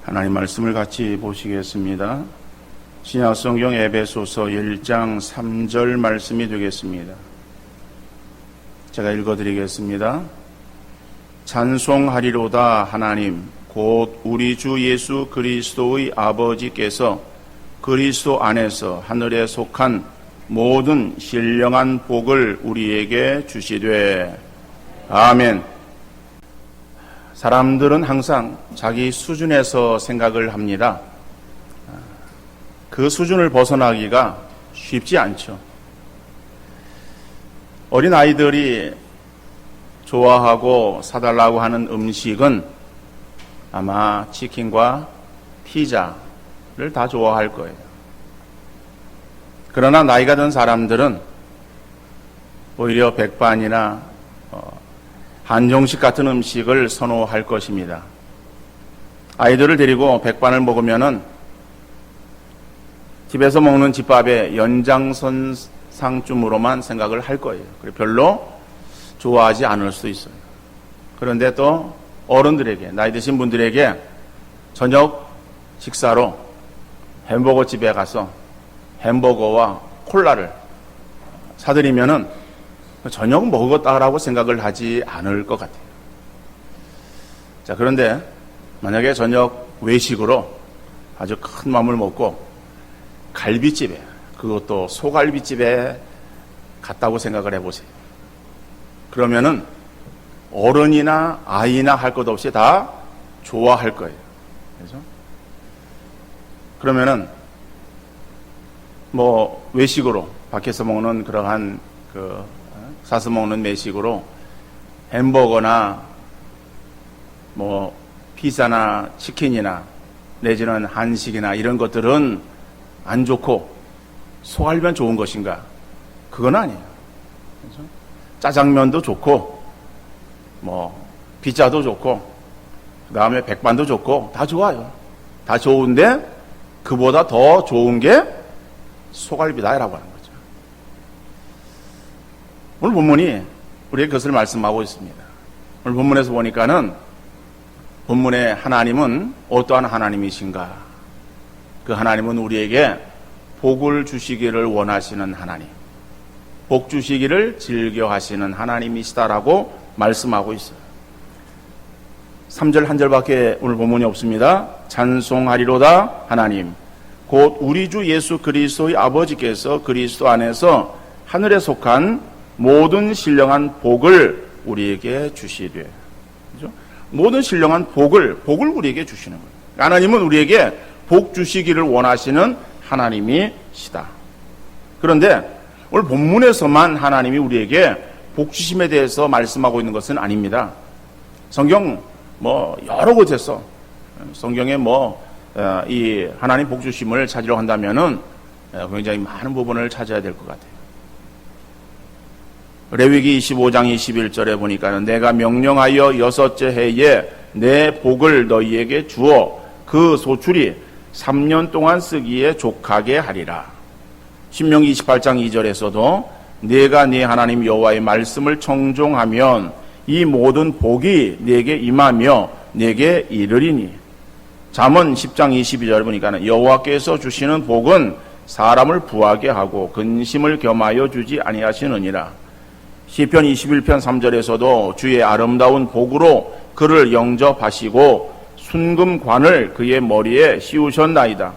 하나님 말씀을 같이 보시겠습니다. 신약성경 에베소서 1장 3절 말씀이 되겠습니다. 제가 읽어드리겠습니다. 찬송하리로다 하나님 곧 우리 주 예수 그리스도의 아버지께서 그리스도 안에서 하늘에 속한 모든 신령한 복을 우리에게 주시되 아멘. 사람들은 항상 자기 수준에서 생각을 합니다. 그 수준을 벗어나기가 쉽지 않죠. 어린 아이들이 좋아하고 사달라고 하는 음식은 아마 치킨과 피자를 다 좋아할 거예요. 그러나 나이가 든 사람들은 오히려 백반이나 한정식 같은 음식을 선호할 것입니다. 아이들을 데리고 백반을 먹으면은 집에서 먹는 집밥의 연장선상쯤으로만 생각을 할 거예요. 그리고 별로 좋아하지 않을 수도 있어요. 그런데 또 어른들에게, 나이 드신 분들에게 저녁 식사로 햄버거 집에 가서 햄버거와 콜라를 사드리면은 저녁 먹었다라고 생각을 하지 않을 것 같아요. 자, 그런데 만약에 저녁 외식으로 아주 큰 맘을 먹고 갈비집에, 그것도 소갈비집에 갔다고 생각을 해보세요. 그러면은 어른이나 아이나 할 것 없이 다 좋아할 거예요. 그래서 그러면은 외식으로 밖에서 먹는 그러한 사서 먹는 외식으로 햄버거나 피자나 치킨이나 내지는 한식이나 이런 것들은 안 좋고 소갈비만 좋은 것인가? 그건 아니에요. 그렇죠? 짜장면도 좋고 피자도 좋고 그 다음에 백반도 좋고 다 좋아요. 다 좋은데 그보다 더 좋은 게 소갈비다라고 하는 거죠. 오늘 본문이 우리에게 그것을 말씀하고 있습니다. 오늘 본문에서 보니까는 본문의 하나님은 어떠한 하나님이신가? 그 하나님은 우리에게 복을 주시기를 원하시는 하나님, 복 주시기를 즐겨하시는 하나님이시다라고 말씀하고 있어요. 3절 한 절밖에 오늘 본문이 없습니다. 찬송하리로다 하나님 곧 우리 주 예수 그리스도의 아버지께서 그리스도 안에서 하늘에 속한 모든 신령한 복을 우리에게 주시되, 그렇죠? 모든 신령한 복을 우리에게 주시는 거예요. 하나님은 우리에게 복 주시기를 원하시는 하나님이시다. 그런데 오늘 본문에서만 하나님이 우리에게 복 주심에 대해서 말씀하고 있는 것은 아닙니다. 성경 여러 곳에서 성경에 이 하나님 복 주심을 찾으려 한다면은 굉장히 많은 부분을 찾아야 될 것 같아요. 레위기 25장 21절에 보니까는 내가 명령하여 6째 해에 내 복을 너희에게 주어 그 소출이 3년 동안 쓰기에 족하게 하리라. 신명기 28장 2절에서도 내가 네 하나님 여호와의 말씀을 청종하면 이 모든 복이 네게 임하며 네게 이르리니. 잠언 10장 22절에 보니까는 여호와께서 주시는 복은 사람을 부하게 하고 근심을 겸하여 주지 아니하시느니라. 시편 21편 3절에서도 주의 아름다운 복으로 그를 영접하시고 순금관을 그의 머리에 씌우셨나이다.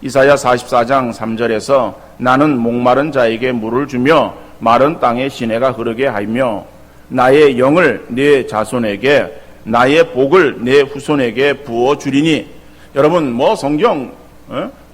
이사야 44장 3절에서 나는 목마른 자에게 물을 주며 마른 땅에 시내가 흐르게 하며 나의 영을 네 자손에게 나의 복을 네 후손에게 부어주리니. 여러분 성경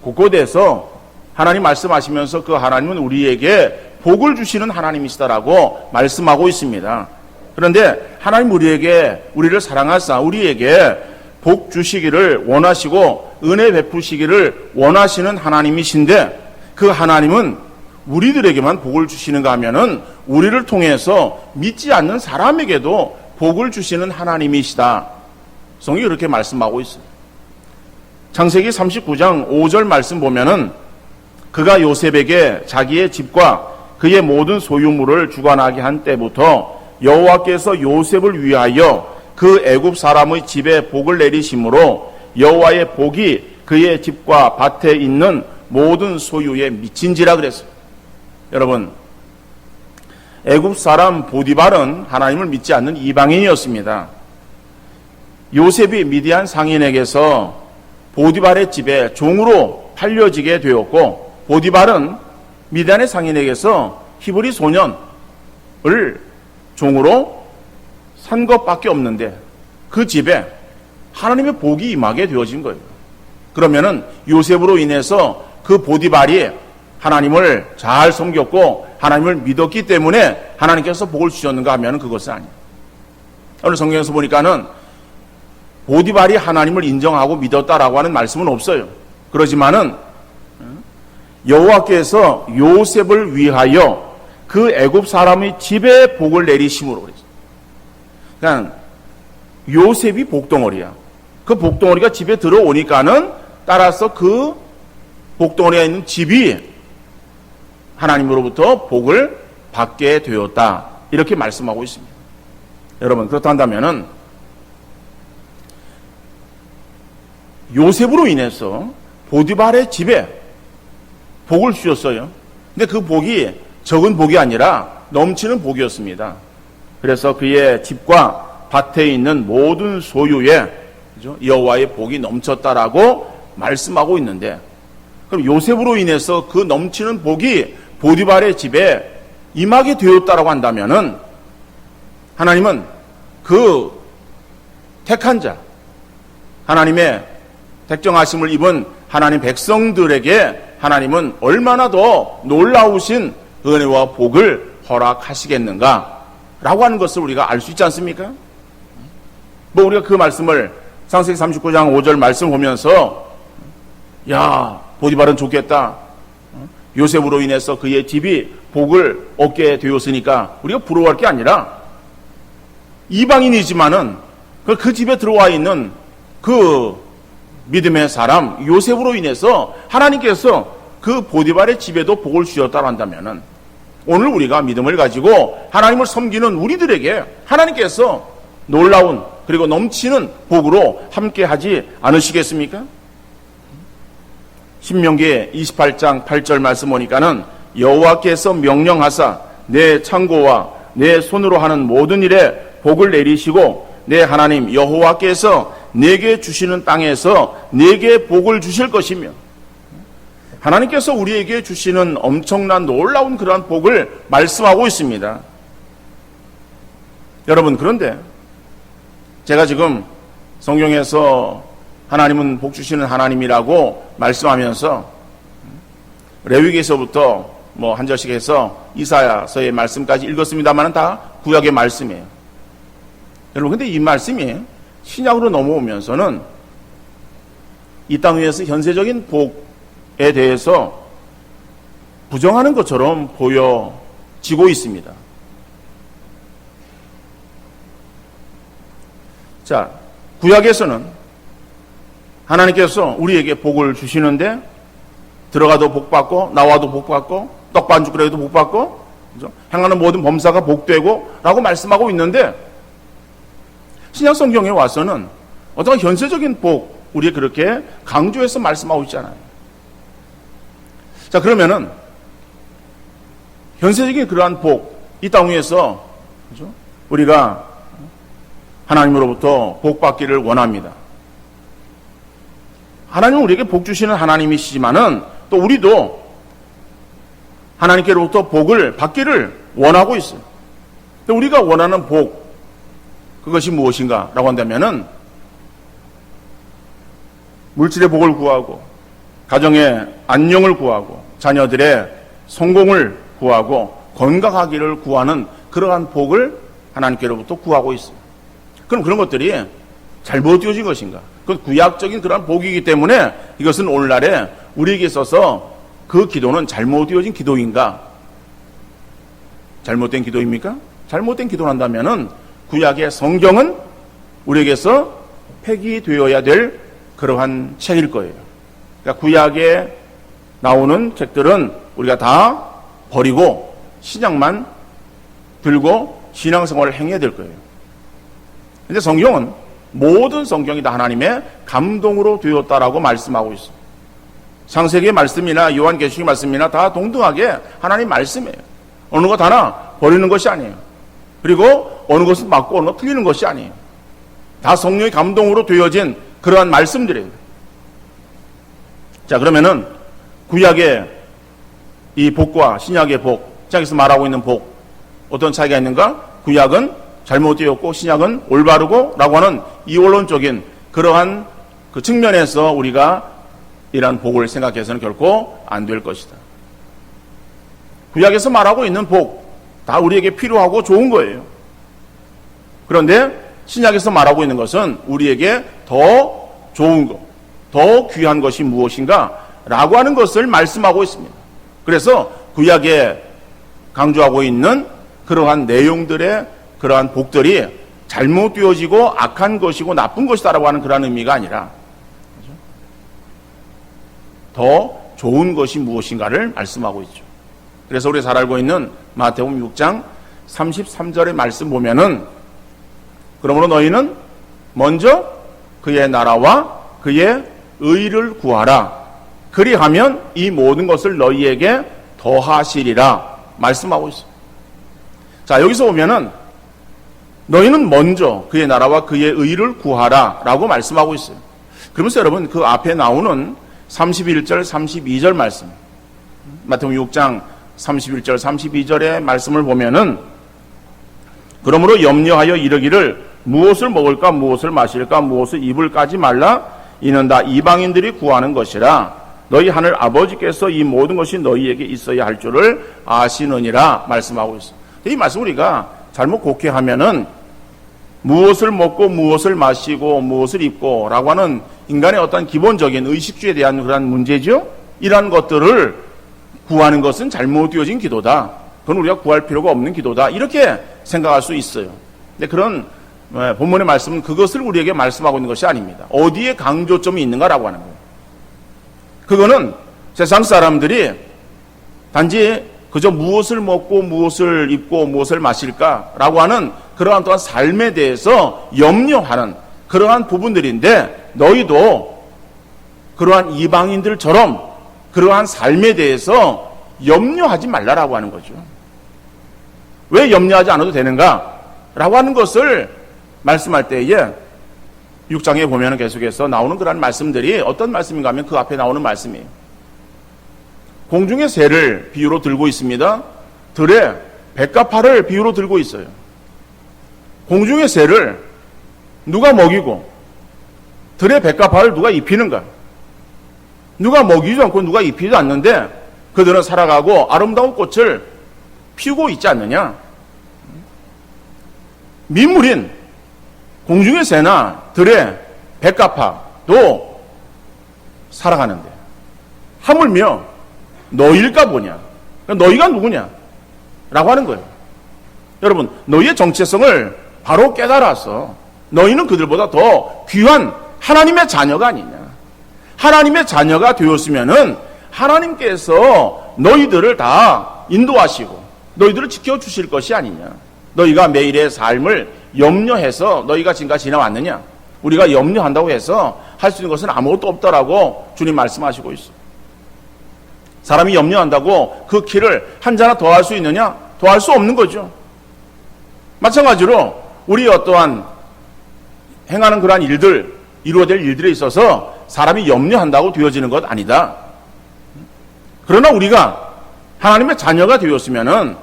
곳곳에서 하나님 말씀하시면서 그 하나님은 우리에게 복을 주시는 하나님이시다라고 말씀하고 있습니다. 그런데 하나님 우리를 사랑하사 우리에게 복 주시기를 원하시고 은혜 베푸시기를 원하시는 하나님이신데 그 하나님은 우리들에게만 복을 주시는가 하면은 우리를 통해서 믿지 않는 사람에게도 복을 주시는 하나님이시다. 성경이 이렇게 말씀하고 있어요. 창세기 39장 5절 말씀 보면은 그가 요셉에게 자기의 집과 그의 모든 소유물을 주관하게 한 때부터 여호와께서 요셉을 위하여 그 애굽 사람의 집에 복을 내리심으로 여호와의 복이 그의 집과 밭에 있는 모든 소유에 미친지라 그랬어요. 여러분, 애굽 사람 보디발은 하나님을 믿지 않는 이방인이었습니다. 요셉이 미디안 상인에게서 보디발의 집에 종으로 팔려지게 되었고, 보디발은 미디안의 상인에게서 히브리 소년을 종으로 산 것밖에 없는데 그 집에 하나님의 복이 임하게 되어진 거예요. 그러면은 요셉으로 인해서 그 보디발이 하나님을 잘 섬겼고 하나님을 믿었기 때문에 하나님께서 복을 주셨는가 하면 그것은 아니에요. 오늘 성경에서 보니까는 보디발이 하나님을 인정하고 믿었다라고 하는 말씀은 없어요. 그러지만은 여호와께서 요셉을 위하여 그 애굽 사람의 집에 복을 내리심으로 그랬어요. 그러니까 요셉이 복덩어리야. 그 복덩어리가 집에 들어오니까는 따라서 그 복덩어리에 있는 집이 하나님으로부터 복을 받게 되었다. 이렇게 말씀하고 있습니다. 여러분, 그렇다면은 요셉으로 인해서 보디발의 집에 복을 주셨어요. 근데 그 복이 적은 복이 아니라 넘치는 복이었습니다. 그래서 그의 집과 밭에 있는 모든 소유에 여호와의 복이 넘쳤다라고 말씀하고 있는데, 그럼 요셉으로 인해서 그 넘치는 복이 보디발의 집에 임하게 되었다라고 한다면은 하나님은 그 택한 자, 하나님의 택정하심을 입은 하나님 백성들에게 하나님은 얼마나 더 놀라우신 은혜와 복을 허락하시겠는가 라고 하는 것을 우리가 알 수 있지 않습니까? 뭐 우리가 그 말씀을 창세기 39장 5절 말씀 보면서 야, 보디발은 좋겠다, 요셉으로 인해서 그의 집이 복을 얻게 되었으니까 우리가 부러워할 게 아니라 이방인이지만은 그 집에 들어와 있는 그 믿음의 사람 요셉으로 인해서 하나님께서 그 보디발의 집에도 복을 주셨다고 한다면은 오늘 우리가 믿음을 가지고 하나님을 섬기는 우리들에게 하나님께서 놀라운 그리고 넘치는 복으로 함께 하지 않으시겠습니까? 신명기 28장 8절 말씀 보니까는 여호와께서 명령하사 내 창고와 내 손으로 하는 모든 일에 복을 내리시고 내 하나님 여호와께서 내게 주시는 땅에서 내게 복을 주실 것이며, 하나님께서 우리에게 주시는 엄청난 놀라운 그러한 복을 말씀하고 있습니다. 여러분, 그런데 제가 지금 성경에서 하나님은 복 주시는 하나님이라고 말씀하면서 레위기에서부터 뭐 한 절씩 해서 이사야서의 말씀까지 읽었습니다만 다 구약의 말씀이에요. 여러분, 근데 이 말씀이 신약으로 넘어오면서는 이 땅 위에서 현세적인 복에 대해서 부정하는 것처럼 보여지고 있습니다. 자, 구약에서는 하나님께서 우리에게 복을 주시는데 들어가도 복받고 나와도 복받고 떡반죽 그래도 복받고 그죠? 행하는 모든 범사가 복되고 라고 말씀하고 있는데, 신약 성경에 와서는 어떤 현세적인 복 우리에 그렇게 강조해서 말씀하고 있잖아요. 자, 그러면은 현세적인 그러한 복, 이 땅 위에서 그죠? 우리가 하나님으로부터 복 받기를 원합니다. 하나님은 우리에게 복 주시는 하나님이시지만은 또 우리도 하나님께로부터 복을 받기를 원하고 있어요. 근데 우리가 원하는 복, 그것이 무엇인가 라고 한다면은 물질의 복을 구하고 가정의 안녕을 구하고 자녀들의 성공을 구하고 건강하기를 구하는 그러한 복을 하나님께로부터 구하고 있어요. 그럼 그런 것들이 잘못 되어진 것인가? 그건 구약적인 그러한 복이기 때문에 이것은 오늘날에 우리에게 있어서 그 기도는 잘못 되어진 기도인가? 잘못된 기도입니까? 잘못된 기도를 한다면은 구약의 성경은 우리에게서 폐기되어야 될 그러한 책일 거예요. 그러니까 구약에 나오는 책들은 우리가 다 버리고 신약만 들고 신앙생활을 행해야 될 거예요. 근데 성경은 모든 성경이 다 하나님의 감동으로 되었다라고 말씀하고 있습니다. 창세기의 말씀이나 요한계시록의 말씀이나 다 동등하게 하나님 말씀이에요. 어느 것 하나 버리는 것이 아니에요. 그리고 어느 것은 맞고 어느 것 틀리는 것이 아니에요. 다 성령의 감동으로 되어진 그러한 말씀들이에요. 자, 그러면은 구약의 이 복과 신약의 복, 신약에서 말하고 있는 복, 어떤 차이가 있는가? 구약은 잘못되었고 신약은 올바르고 라고 하는 이원론적인 그러한 그 측면에서 우리가 이러한 복을 생각해서는 결코 안 될 것이다. 구약에서 말하고 있는 복, 다 우리에게 필요하고 좋은 거예요. 그런데 신약에서 말하고 있는 것은 우리에게 더 좋은 것, 더 귀한 것이 무엇인가 라고 하는 것을 말씀하고 있습니다. 그래서 구약에 강조하고 있는 그러한 내용들의 그러한 복들이 잘못되어지고 악한 것이고 나쁜 것이다라고 하는 그런 의미가 아니라 더 좋은 것이 무엇인가를 말씀하고 있죠. 그래서 우리 잘 알고 있는 마태복음 6장 33절의 말씀 보면은 그러므로 너희는 먼저 그의 나라와 그의 의를 구하라. 그리하면 이 모든 것을 너희에게 더하시리라 말씀하고 있어요. 자, 여기서 보면은 너희는 먼저 그의 나라와 그의 의를 구하라 라고 말씀하고 있어요. 그러면서 여러분 그 앞에 나오는 31절 32절 말씀, 마태복음 6장 31절 32절의 말씀을 보면은 그러므로 염려하여 이르기를 무엇을 먹을까 무엇을 마실까 무엇을 입을까지 말라. 이는 다 이방인들이 구하는 것이라. 너희 하늘 아버지께서 이 모든 것이 너희에게 있어야 할 줄을 아시느니라 말씀하고 있어요. 이 말씀 우리가 잘못 곡해하면은 무엇을 먹고 무엇을 마시고 무엇을 입고 라고 하는 인간의 어떤 기본적인 의식주에 대한 그런 문제죠. 이러한 것들을 구하는 것은 잘못되어진 기도다. 그건 우리가 구할 필요가 없는 기도다. 이렇게 생각할 수 있어요. 근데 그런 본문의 말씀은 그것을 우리에게 말씀하고 있는 것이 아닙니다. 어디에 강조점이 있는가라고 하는 거예요. 그거는 세상 사람들이 단지 그저 무엇을 먹고 무엇을 입고 무엇을 마실까라고 하는 그러한 또한 삶에 대해서 염려하는 그러한 부분들인데 너희도 그러한 이방인들처럼 그러한 삶에 대해서 염려하지 말라라고 하는 거죠. 왜 염려하지 않아도 되는가? 라고 하는 것을 말씀할 때에 6장에 보면 계속해서 나오는 그런 말씀들이 어떤 말씀인가 하면 그 앞에 나오는 말씀이에요. 공중의 새를 비유로 들고 있습니다. 들의 백합화를 비유로 들고 있어요. 공중의 새를 누가 먹이고 들의 백합화를 누가 입히는가? 누가 먹이지 않고 누가 입히지도 않는데 그들은 살아가고 아름다운 꽃을 피우고 있지 않느냐? 민물인 공중의 새나 들의 백합화도 살아가는데 하물며 너희일까 보냐? 너희가 누구냐? 라고 하는 거예요. 여러분, 너희의 정체성을 바로 깨달아서 너희는 그들보다 더 귀한 하나님의 자녀가 아니냐? 하나님의 자녀가 되었으면은 하나님께서 너희들을 다 인도하시고 너희들을 지켜주실 것이 아니냐? 너희가 매일의 삶을 염려해서 너희가 지금까지 지나왔느냐? 우리가 염려한다고 해서 할 수 있는 것은 아무것도 없다라고 주님 말씀하시고 있어요. 사람이 염려한다고 그 키를 한 자나 더 할 수 있느냐? 더 할 수 없는 거죠. 마찬가지로 우리 어떠한 행하는 그러한 일들, 이루어야 될 일들에 있어서 사람이 염려한다고 되어지는 것 아니다. 그러나 우리가 하나님의 자녀가 되었으면은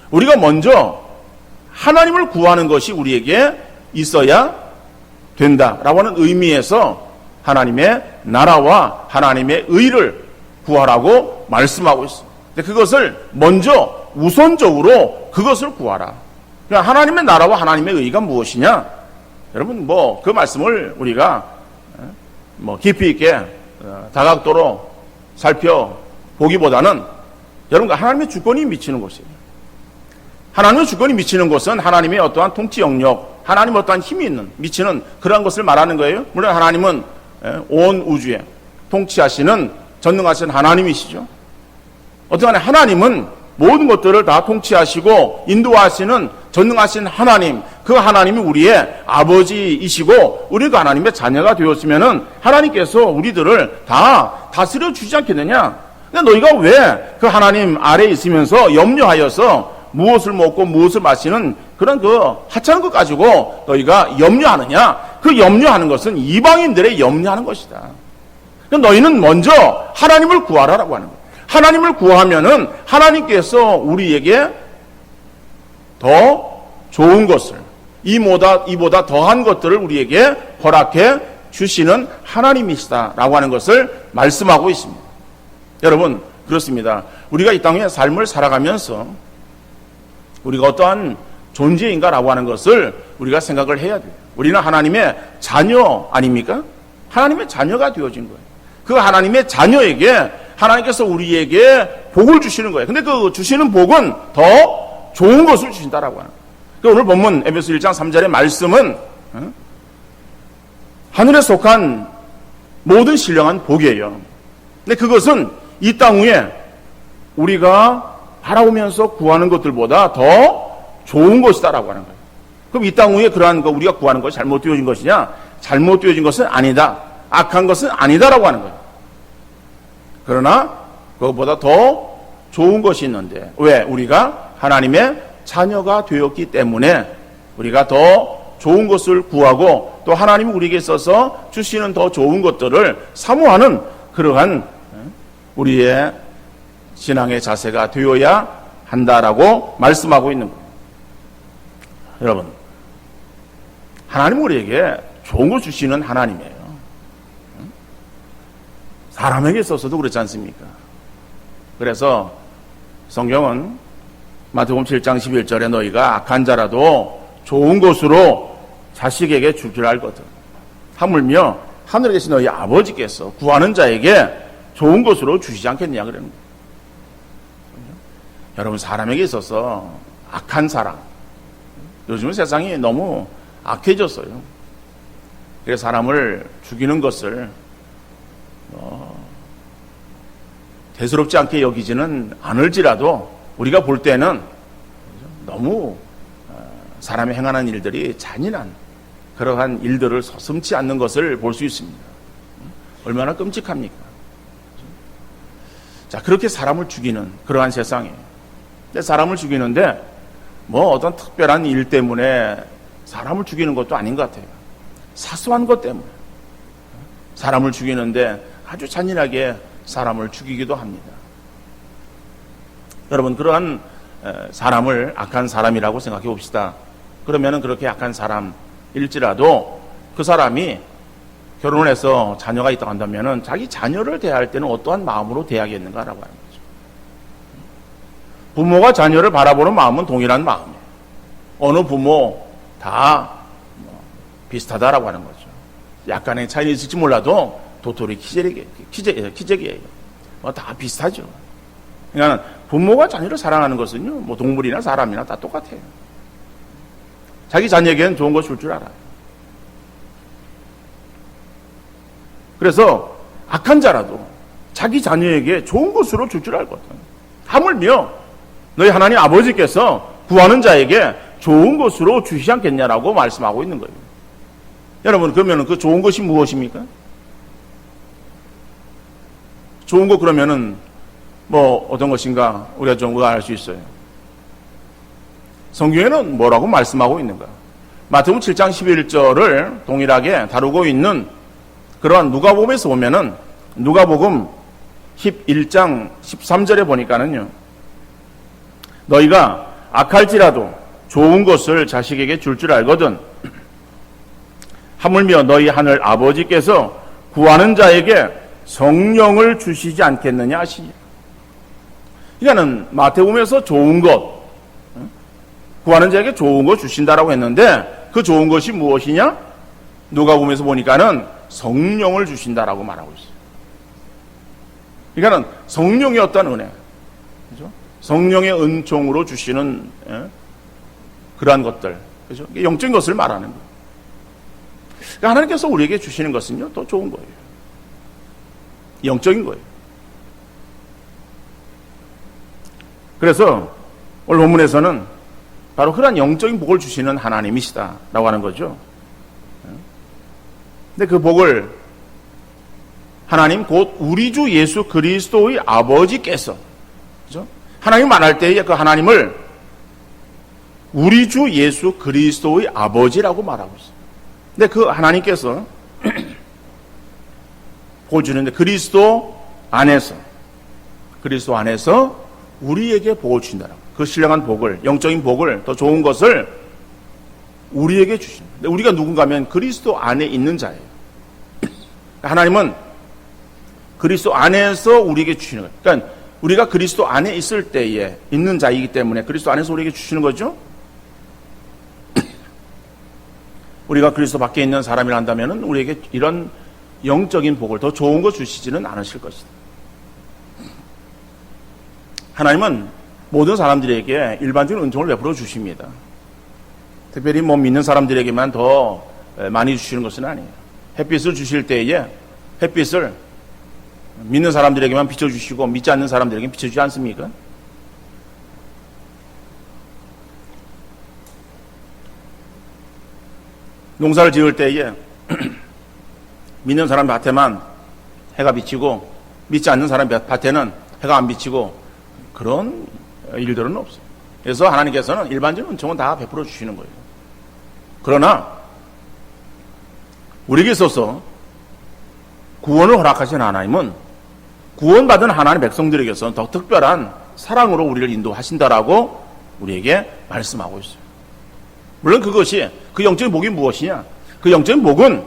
우리가 먼저 하나님을 구하는 것이 우리에게 있어야 된다라고 하는 의미에서 하나님의 나라와 하나님의 의를 구하라고 말씀하고 있습니다. 그것을 먼저 우선적으로 그것을 구하라. 그러니까 하나님의 나라와 하나님의 의가 무엇이냐? 여러분 그 말씀을 우리가 깊이 있게 다각도로 살펴보기보다는 여러분 하나님의 주권이 미치는 곳이에요. 하나님의 주권이 미치는 곳은 하나님의 어떠한 통치 영역, 하나님의 어떠한 힘이 미치는 그러한 것을 말하는 거예요. 물론 하나님은 온 우주에 통치하시는 전능하신 하나님이시죠. 어떠한 하나님은 모든 것들을 다 통치하시고 인도하시는 전능하신 하나님, 그 하나님이 우리의 아버지이시고 우리가 하나님의 자녀가 되었으면은 하나님께서 우리들을 다 다스려 주지 않겠느냐? 근데 너희가 왜 그 하나님 아래에 있으면서 염려하여서 무엇을 먹고 무엇을 마시는 그런 그 하찮은 것 가지고 너희가 염려하느냐? 그 염려하는 것은 이방인들의 염려하는 것이다. 너희는 먼저 하나님을 구하라라고 하는 거예요. 하나님을 구하면은 하나님께서 우리에게 더 좋은 것을 이보다 더한 것들을 우리에게 허락해 주시는 하나님이시다라고 하는 것을 말씀하고 있습니다. 여러분, 그렇습니다. 우리가 이 땅의 삶을 살아가면서 우리가 어떠한 존재인가라고 하는 것을 우리가 생각을 해야 돼요. 우리는 하나님의 자녀 아닙니까? 하나님의 자녀가 되어진 거예요. 그 하나님의 자녀에게 하나님께서 우리에게 복을 주시는 거예요. 근데 그 주시는 복은 더 좋은 것을 주신다라고 하는 거예요. 오늘 본문 에베소 1장 3절의 말씀은 하늘에 속한 모든 신령한 복이에요. 근데 그것은 이 땅 위에 우리가 바라보면서 구하는 것들보다 더 좋은 것이다라고 하는 거예요. 그럼 이 땅 위에 그러한 거 우리가 구하는 것이 잘못되어진 것이냐? 잘못되어진 것은 아니다. 악한 것은 아니다라고 하는 거예요. 그러나 그것보다 더 좋은 것이 있는데 왜? 우리가 하나님의 자녀가 되었기 때문에 우리가 더 좋은 것을 구하고 또 하나님이 우리에게 있어서 주시는 더 좋은 것들을 사모하는 그러한 우리의 신앙의 자세가 되어야 한다라고 말씀하고 있는 거예요. 여러분, 하나님 우리에게 좋은 걸 주시는 하나님이에요. 사람에게 있어서도 그렇지 않습니까? 그래서 성경은 마태복음 7장 11절에 너희가 악한 자라도 좋은 것으로 자식에게 줄 줄 알거든. 하물며 하늘에 계신 너희 아버지께서 구하는 자에게 좋은 것으로 주시지 않겠느냐 그러는 거예요. 여러분, 사람에게 있어서 악한 사람, 요즘은 세상이 너무 악해졌어요. 그래서 사람을 죽이는 것을 대수롭지 않게 여기지는 않을지라도 우리가 볼 때는 너무 사람이 행하는 일들이 잔인한 그러한 일들을 서슴지 않는 것을 볼 수 있습니다. 얼마나 끔찍합니까? 자, 그렇게 사람을 죽이는 그러한 세상이에요. 근데 사람을 죽이는데 뭐 어떤 특별한 일 때문에 사람을 죽이는 것도 아닌 것 같아요. 사소한 것 때문에 사람을 죽이는데 아주 잔인하게 사람을 죽이기도 합니다. 여러분, 그러한 사람을 악한 사람이라고 생각해 봅시다. 그러면은 그렇게 악한 사람일지라도 그 사람이 결혼을 해서 자녀가 있다고 한다면은 자기 자녀를 대할 때는 어떠한 마음으로 대하겠는가라고 하는 거죠. 부모가 자녀를 바라보는 마음은 동일한 마음이에요. 어느 부모 다 비슷하다라고 하는 거죠. 약간의 차이는 있을지 몰라도 도토리 키재기예요. 다 비슷하죠. 그러니까 부모가 자녀를 사랑하는 것은요, 뭐 동물이나 사람이나 다 똑같아요. 자기 자녀에게는 좋은 거 줄 줄 알아요. 그래서 악한 자라도 자기 자녀에게 좋은 것으로 줄 줄 알거든. 하물며 너희 하나님 아버지께서 구하는 자에게 좋은 것으로 주시지 않겠냐라고 말씀하고 있는 거예요. 여러분, 그러면 그 좋은 것이 무엇입니까? 좋은 것 그러면은 뭐 어떤 것인가 우리가 좀 알 수 있어요. 성경에는 뭐라고 말씀하고 있는가? 마태복음 7장 11절을 동일하게 다루고 있는 그러한 누가복음에서 보면은 누가복음 11장 13절에 보니까는요, 너희가 악할지라도 좋은 것을 자식에게 줄 줄 알거든 하물며 너희 하늘 아버지께서 구하는 자에게 성령을 주시지 않겠느냐 하시니. 그러니까는 마태복음에서 좋은 것, 구하는 자에게 좋은 것 주신다라고 했는데 그 좋은 것이 무엇이냐? 누가복음에서 보니까는 성령을 주신다라고 말하고 있어요. 그러니까는 성령의 어떤 은혜, 그죠? 성령의 은총으로 주시는 그러한 것들, 그죠? 영적인 것을 말하는 거예요. 그러니까 하나님께서 우리에게 주시는 것은요, 더 좋은 거예요. 영적인 거예요. 그래서 오늘 본문에서는 바로 그런 영적인 복을 주시는 하나님이시다라고 하는 거죠. 근데 그 복을 하나님 곧 우리 주 예수 그리스도의 아버지께서, 그죠? 하나님 말할 때에 그 하나님을 우리 주 예수 그리스도의 아버지라고 말하고 있어요. 근데 그 하나님께서 복을 주는데 그리스도 안에서 우리에게 복을 주신다라고. 그 신령한 복을, 영적인 복을, 더 좋은 것을 우리에게 주십니다. 근데 우리가 누군가면 그리스도 안에 있는 자예요. 하나님은 그리스도 안에서 우리에게 주시는 거예요. 그러니까 우리가 그리스도 안에 있을 때에 있는 자이기 때문에 그리스도 안에서 우리에게 주시는 거죠. 우리가 그리스도 밖에 있는 사람이란다면 우리에게 이런 영적인 복을, 더 좋은 거 주시지는 않으실 것이다. 하나님은 모든 사람들에게 일반적인 은총을 베풀어 주십니다. 특별히 믿는 사람들에게만 더 많이 주시는 것은 아니에요. 햇빛을 주실 때에 햇빛을 믿는 사람들에게만 비춰주시고 믿지 않는 사람들에게는 비춰주지 않습니까? 농사를 지을 때에 믿는 사람 밭에만 해가 비치고 믿지 않는 사람 밭에는 해가 안 비치고 그런 일들은 없어요. 그래서 하나님께서는 일반적인 은총은 다 베풀어 주시는 거예요. 그러나 우리에게 있어서 구원을 허락하신 하나님은 구원받은 하나님의 백성들에게서는 더 특별한 사랑으로 우리를 인도하신다라고 우리에게 말씀하고 있어요. 물론 그것이 그 영적인 복이 무엇이냐? 그 영적인 복은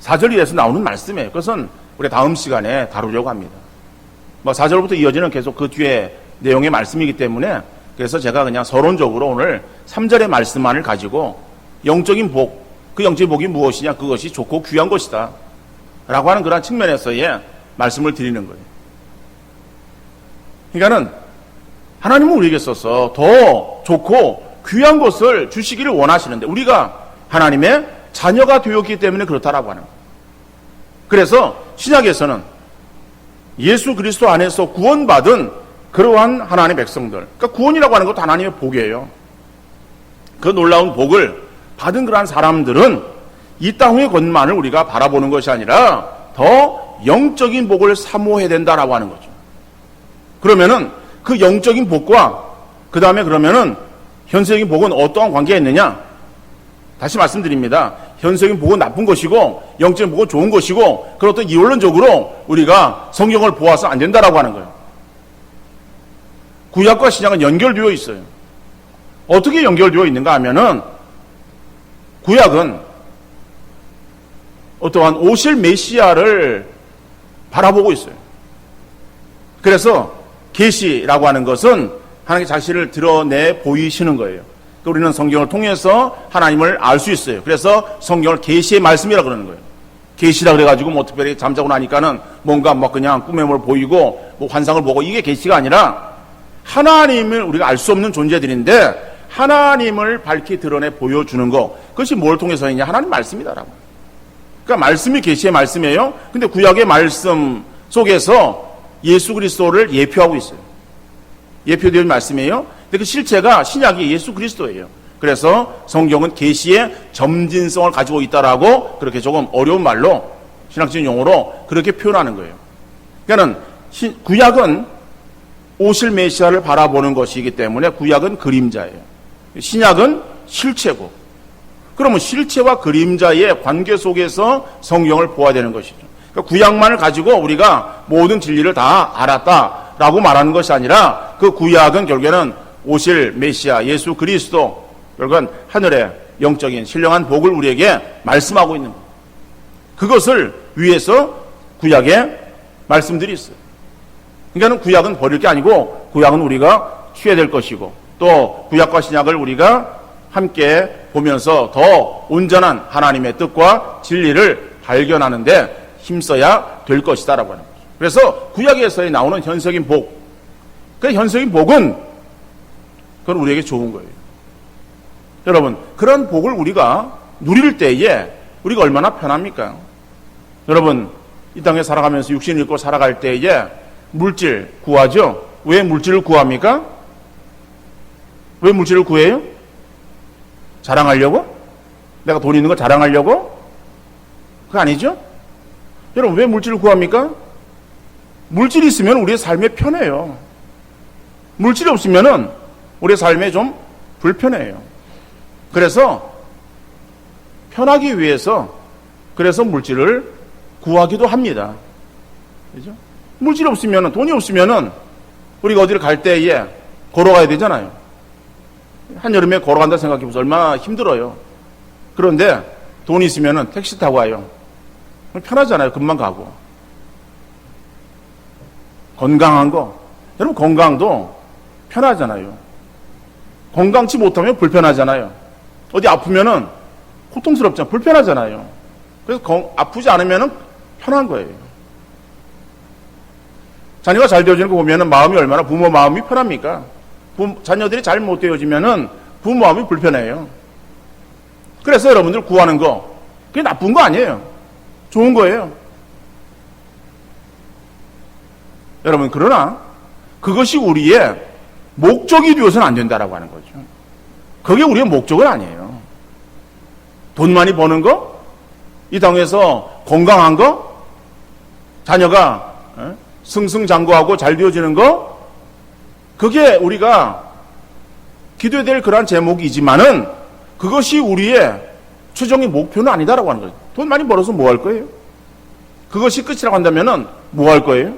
4절 이에서 나오는 말씀이에요. 그것은 우리 다음 시간에 다루려고 합니다. 4절부터 이어지는 계속 그 뒤에 내용의 말씀이기 때문에 그래서 제가 그냥 서론적으로 오늘 3절의 말씀만을 가지고 영적인 복, 그 영적인 복이 무엇이냐? 그것이 좋고 귀한 것이다 라고 하는 그런 측면에서의 말씀을 드리는 거예요. 그러니까는 하나님은 우리에게 있어서 더 좋고 귀한 것을 주시기를 원하시는데 우리가 하나님의 자녀가 되었기 때문에 그렇다라고 하는 거예요. 그래서 신약에서는 예수 그리스도 안에서 구원받은 그러한 하나님의 백성들, 그러니까 구원이라고 하는 것도 하나님의 복이에요. 그 놀라운 복을 받은 그러한 사람들은 이 땅의 것만을 우리가 바라보는 것이 아니라 더 영적인 복을 사모해야 된다라고 하는 거죠. 그러면은 그 영적인 복과 그 다음에 그러면은 현세적인 복은 어떠한 관계가 있느냐? 다시 말씀드립니다. 현세적인 복은 나쁜 것이고 영적인 복은 좋은 것이고 그렇다고 이원론적으로 우리가 성경을 보아서 안 된다라고 하는 거예요. 구약과 신약은 연결되어 있어요. 어떻게 연결되어 있는가 하면은 구약은 어떠한 오실 메시아를 바라보고 있어요. 그래서 계시라고 하는 것은 하나님의 자신을 드러내 보이시는 거예요. 우리는 성경을 통해서 하나님을 알 수 있어요. 그래서 성경을 계시의 말씀이라고 그러는 거예요. 계시라 그래가지고 특별히 잠자고 나니까는 뭔가 그냥 꿈에 뭘 보이고 환상을 보고 이게 계시가 아니라 하나님을 우리가 알 수 없는 존재들인데 하나님을 밝히 드러내 보여주는 것, 그것이 뭘 통해서이냐? 하나님 말씀이다라고. 그러니까 말씀이 계시의 말씀이에요. 근데 구약의 말씀 속에서 예수 그리스도를 예표하고 있어요. 예표되는 말씀이에요. 근데 그 실체가 신약이 예수 그리스도예요. 그래서 성경은 계시의 점진성을 가지고 있다라고 그렇게 조금 어려운 말로 신학적인 용어로 그렇게 표현하는 거예요. 그러니까 구약은 오실 메시아를 바라보는 것이기 때문에 구약은 그림자예요. 신약은 실체고. 그러면 실체와 그림자의 관계 속에서 성경을 보아야 되는 것이죠. 그러니까 구약만을 가지고 우리가 모든 진리를 다 알았다라고 말하는 것이 아니라 그 구약은 결국에는 오실 메시아 예수 그리스도, 결국은 하늘의 영적인 신령한 복을 우리에게 말씀하고 있는 것. 그것을 위해서 구약에 말씀들이 있어요. 그러니까 구약은 버릴 게 아니고 구약은 우리가 취해야 될 것이고 또 구약과 신약을 우리가 함께 보면서 더 온전한 하나님의 뜻과 진리를 발견하는데 힘써야 될 것이다라고 하는 거죠. 그래서 구약에서 나오는 현세적인 복, 그 현세적인 복은 그건 우리에게 좋은 거예요. 여러분, 그런 복을 우리가 누릴 때에 우리가 얼마나 편합니까? 여러분, 이 땅에 살아가면서 육신을 입고 살아갈 때에 물질 구하죠? 왜 물질을 구합니까? 왜 물질을 구해요? 자랑하려고? 내가 돈 있는 거 자랑하려고? 그거 아니죠? 여러분, 왜 물질을 구합니까? 물질이 있으면 우리의 삶에 편해요. 물질이 없으면은 우리의 삶에 좀 불편해요. 그래서 편하기 위해서 그래서 물질을 구하기도 합니다. 그죠? 물질이 없으면은, 돈이 없으면은 우리가 어디를 갈 때에 걸어가야 되잖아요. 한여름에 걸어간다 생각해보세요. 얼마나 힘들어요. 그런데 돈이 있으면은 택시 타고 와요. 편하잖아요. 금방 가고. 건강한 거. 여러분, 건강도 편하잖아요. 건강치 못하면 불편하잖아요. 어디 아프면은 고통스럽잖아요. 불편하잖아요. 그래서 아프지 않으면은 편한 거예요. 자녀가 잘 되어지는 거 보면은 마음이 얼마나, 부모 마음이 편합니까? 자녀들이 잘 못 되어지면은 부모 마음이 불편해요. 그래서 여러분들 구하는 거, 그게 나쁜 거 아니에요. 좋은 거예요. 여러분, 그러나 그것이 우리의 목적이 되어서는 안 된다라고 하는 거죠. 그게 우리의 목적은 아니에요. 돈 많이 버는 거, 이 땅에서 건강한 거, 자녀가 승승장구하고 잘 되어지는 거, 그게 우리가 기도해야 될 그러한 제목이지만은 그것이 우리의 최종의 목표는 아니다라고 하는 거예요. 돈 많이 벌어서 뭐 할 거예요? 그것이 끝이라고 한다면은 뭐 할 거예요?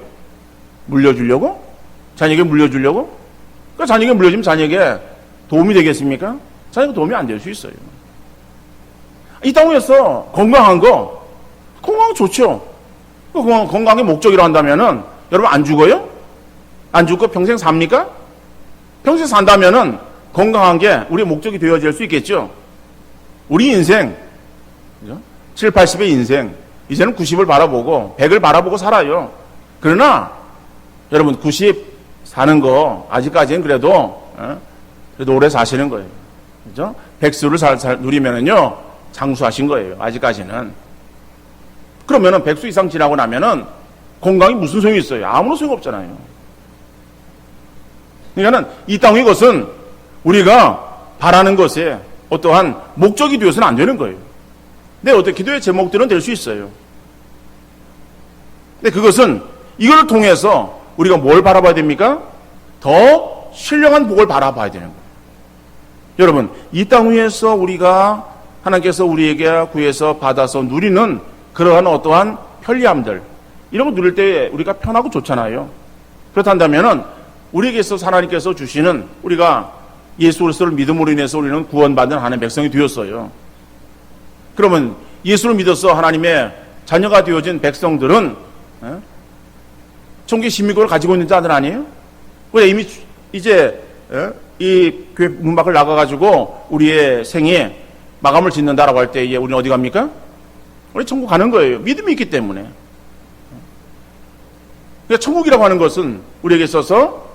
물려주려고? 자녀에게 물려주려고? 그러니까 자녀에게 물려주면 자녀에게 도움이 되겠습니까? 자녀에게 도움이 안 될 수 있어요. 이 땅에서 건강한 거, 건강 좋죠. 건강의 목적이라고 한다면은 여러분 안 죽어요? 안 죽고 평생 삽니까? 평생 산다면은 건강한 게 우리의 목적이 되어질 수 있겠죠. 우리 인생, 그죠? 7, 80의 인생, 이제는 90을 바라보고 100을 바라보고 살아요. 그러나 여러분 90 사는 거 아직까지는 그래도 오래 사시는 거예요. 그죠? 백수를 누리면은요 장수하신 거예요. 아직까지는. 그러면은 백수 이상 지나고 나면은 건강이 무슨 소용이 있어요? 아무런 소용 없잖아요. 그러니까는 이 땅의 것은 우리가 바라는 것에 어떠한 목적이 되어서는 안 되는 거예요. 내 어떤 기도의 제목들은 될 수 있어요. 근데 그것은 이걸 통해서 우리가 뭘 바라봐야 됩니까? 더 신령한 복을 바라봐야 되는 거예요. 여러분, 이 땅 위에서 우리가 하나님께서 우리에게 구해서 받아서 누리는 그러한 어떠한 편리함들, 이런 거 누릴 때 우리가 편하고 좋잖아요. 그렇다면은 우리에게 있어서 하나님께서 주시는, 우리가 예수 그리스도를 믿음으로 인해서 우리는 구원받은 하나님의 백성이 되었어요. 그러면 예수를 믿어서 하나님의 자녀가 되어진 백성들은 천국의 신미국을 가지고 있는 자들 아니에요? 왜 이미 이제 이 교회 문 밖을 나가가지고 우리의 생에 마감을 짓는다라고 할 때에 우리는 어디 갑니까? 우리 천국 가는 거예요. 믿음이 있기 때문에. 그러니까 천국이라고 하는 것은 우리에게 있어서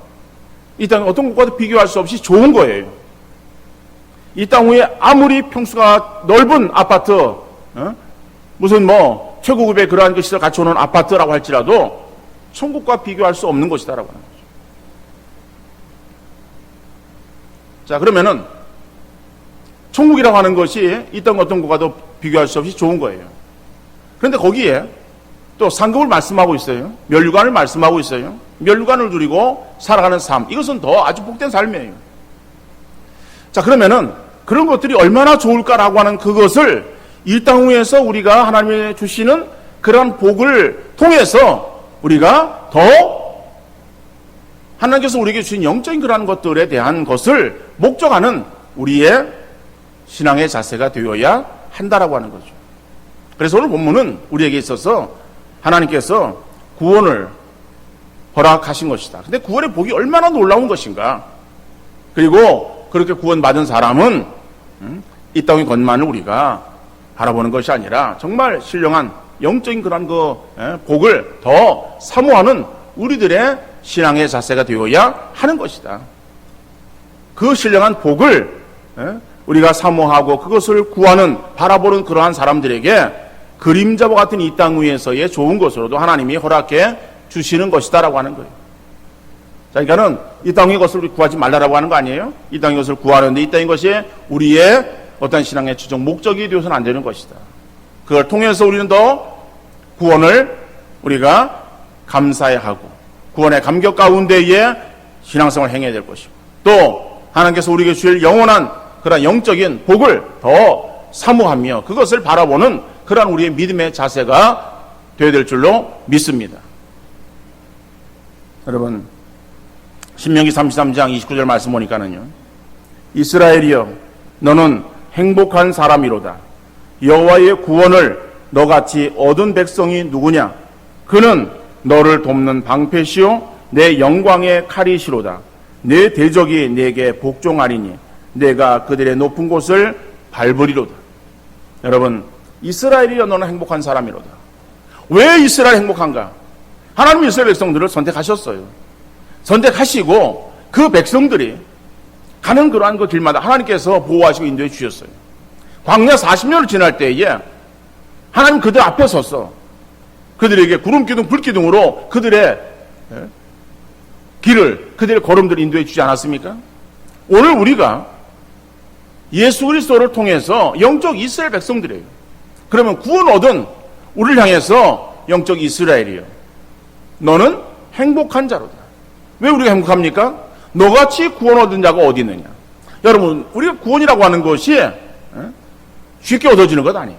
이 땅 어떤 곳과도 비교할 수 없이 좋은 거예요. 이 땅 위에 아무리 평수가 넓은 아파트, 무슨 뭐 최고급의 그러한 것을 갖춰놓은 아파트라고 할지라도 천국과 비교할 수 없는 것이다라고 하는 거죠. 자, 그러면은 천국이라고 하는 것이 이 땅 어떤 곳과도 비교할 수 없이 좋은 거예요. 그런데 거기에 또 상급을 말씀하고 있어요. 멸류관을 말씀하고 있어요. 멸류관을 누리고 살아가는 삶, 이것은 더 아주 복된 삶이에요. 자, 그러면은 그런 것들이 얼마나 좋을까라고 하는 그것을 이 땅 위에서 우리가 하나님이 주시는 그러한 복을 통해서 우리가 더 하나님께서 우리에게 주신 영적인 그러한 것들에 대한 것을 목적하는 우리의 신앙의 자세가 되어야 한다라고 하는 거죠. 그래서 오늘 본문은 우리에게 있어서 하나님께서 구원을 허락하신 것이다. 근데 구원의 복이 얼마나 놀라운 것인가. 그리고 그렇게 구원받은 사람은 이 땅의 것만을 우리가 바라보는 것이 아니라 정말 신령한 영적인 그런 복을 더 사모하는 우리들의 신앙의 자세가 되어야 하는 것이다. 그 신령한 복을 우리가 사모하고 그것을 구하는, 바라보는 그러한 사람들에게 그림자와 같은 이 땅 위에서의 좋은 것으로도 하나님이 허락해 주시는 것이다라고 하는 거예요. 자, 그러니까는 이 땅의 것을 구하지 말라라고 하는 거 아니에요? 이 땅의 것을 구하는데 이 땅의 것이 우리의 어떤 신앙의 최종 목적이 되어서는 안 되는 것이다. 그걸 통해서 우리는 더 구원을 우리가 감사해야 하고 구원의 감격 가운데에 신앙생활을 행해야 될 것이고 또 하나님께서 우리에게 주실 영원한 그런 영적인 복을 더 사모하며 그것을 바라보는 그런 우리의 믿음의 자세가 되어야 될 줄로 믿습니다. 여러분 신명기 33장 29절 말씀 보니까는요. 이스라엘이여 너는 행복한 사람이로다. 여호와의 구원을 너같이 얻은 백성이 누구냐? 그는 너를 돕는 방패시요 내 영광의 칼이시로다. 내 대적이 내게 복종하리니 내가 그들의 높은 곳을 밟으리로다. 여러분 이스라엘이여 너는 행복한 사람이로다. 왜 이스라엘 행복한가? 하나님이 이스라엘 백성들을 선택하셨어요. 선택하시고 그 백성들이 가는 그러한 그 길마다 하나님께서 보호하시고 인도해 주셨어요. 광야 40년을 지날 때에 하나님 그들 앞에 섰어. 그들에게 구름기둥 불기둥으로 그들의 길을 그들의 걸음들을 인도해 주지 않았습니까? 오늘 우리가 예수 그리스도를 통해서 영적 이스라엘 백성들이에요. 그러면 구원 얻은 우리를 향해서 영적 이스라엘이에요. 너는 행복한 자로다. 왜 우리가 행복합니까? 너같이 구원 얻은 자가 어디 있느냐? 여러분 우리가 구원이라고 하는 것이 쉽게 얻어지는 것 아니에요.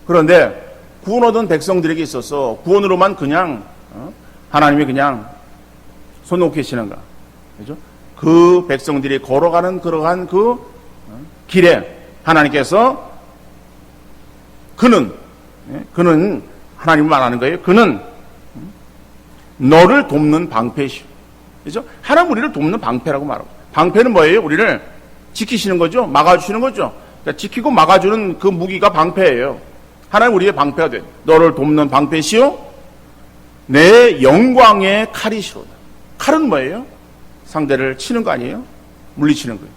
그런데 구원 얻은 백성들에게 있어서 구원으로만 그냥 하나님이 그냥 손 놓고 계시는가? 그죠? 그 백성들이 걸어가는 그러한 그 길에 하나님께서 그는 하나님을 말하는 거예요. 그는 너를 돕는 방패시오. 그죠? 하나님 우리를 돕는 방패라고 말하고. 방패는 뭐예요? 우리를 지키시는 거죠? 막아주시는 거죠? 그러니까 지키고 막아주는 그 무기가 방패예요. 하나님 우리의 방패가 돼. 너를 돕는 방패시오. 내 영광의 칼이시로다. 칼은 뭐예요? 상대를 치는 거 아니에요? 물리치는 거예요.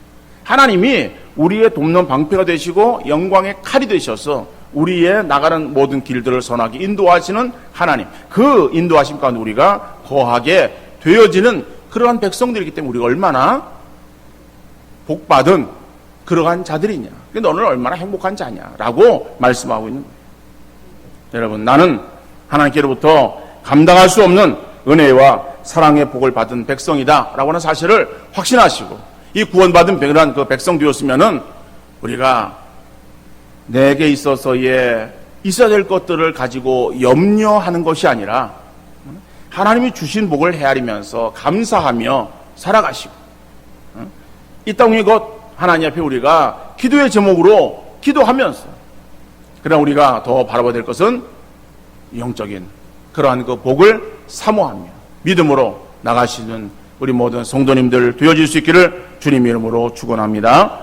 하나님이 우리의 돕는 방패가 되시고 영광의 칼이 되셔서 우리의 나가는 모든 길들을 선하게 인도하시는 하나님. 그 인도하심 가운데 우리가 거하게 되어지는 그러한 백성들이기 때문에 우리가 얼마나 복받은 그러한 자들이냐. 너는 얼마나 행복한 자냐라고 말씀하고 있는 거예요. 여러분 나는 하나님께로부터 감당할 수 없는 은혜와 사랑의 복을 받은 백성이다 라고 하는 사실을 확신하시고 이 구원받은 그 백성 되었으면은 우리가 내게 있어서의 있어야 될 것들을 가지고 염려하는 것이 아니라 하나님이 주신 복을 헤아리면서 감사하며 살아가시고 이 땅 위에 것 하나님 앞에 우리가 기도의 제목으로 기도하면서 그러나 우리가 더 바라봐야 될 것은 영적인 그러한 그 복을 사모하며 믿음으로 나가시는 우리 모든 성도님들 되어질 수 있기를 주님 이름으로 축원합니다.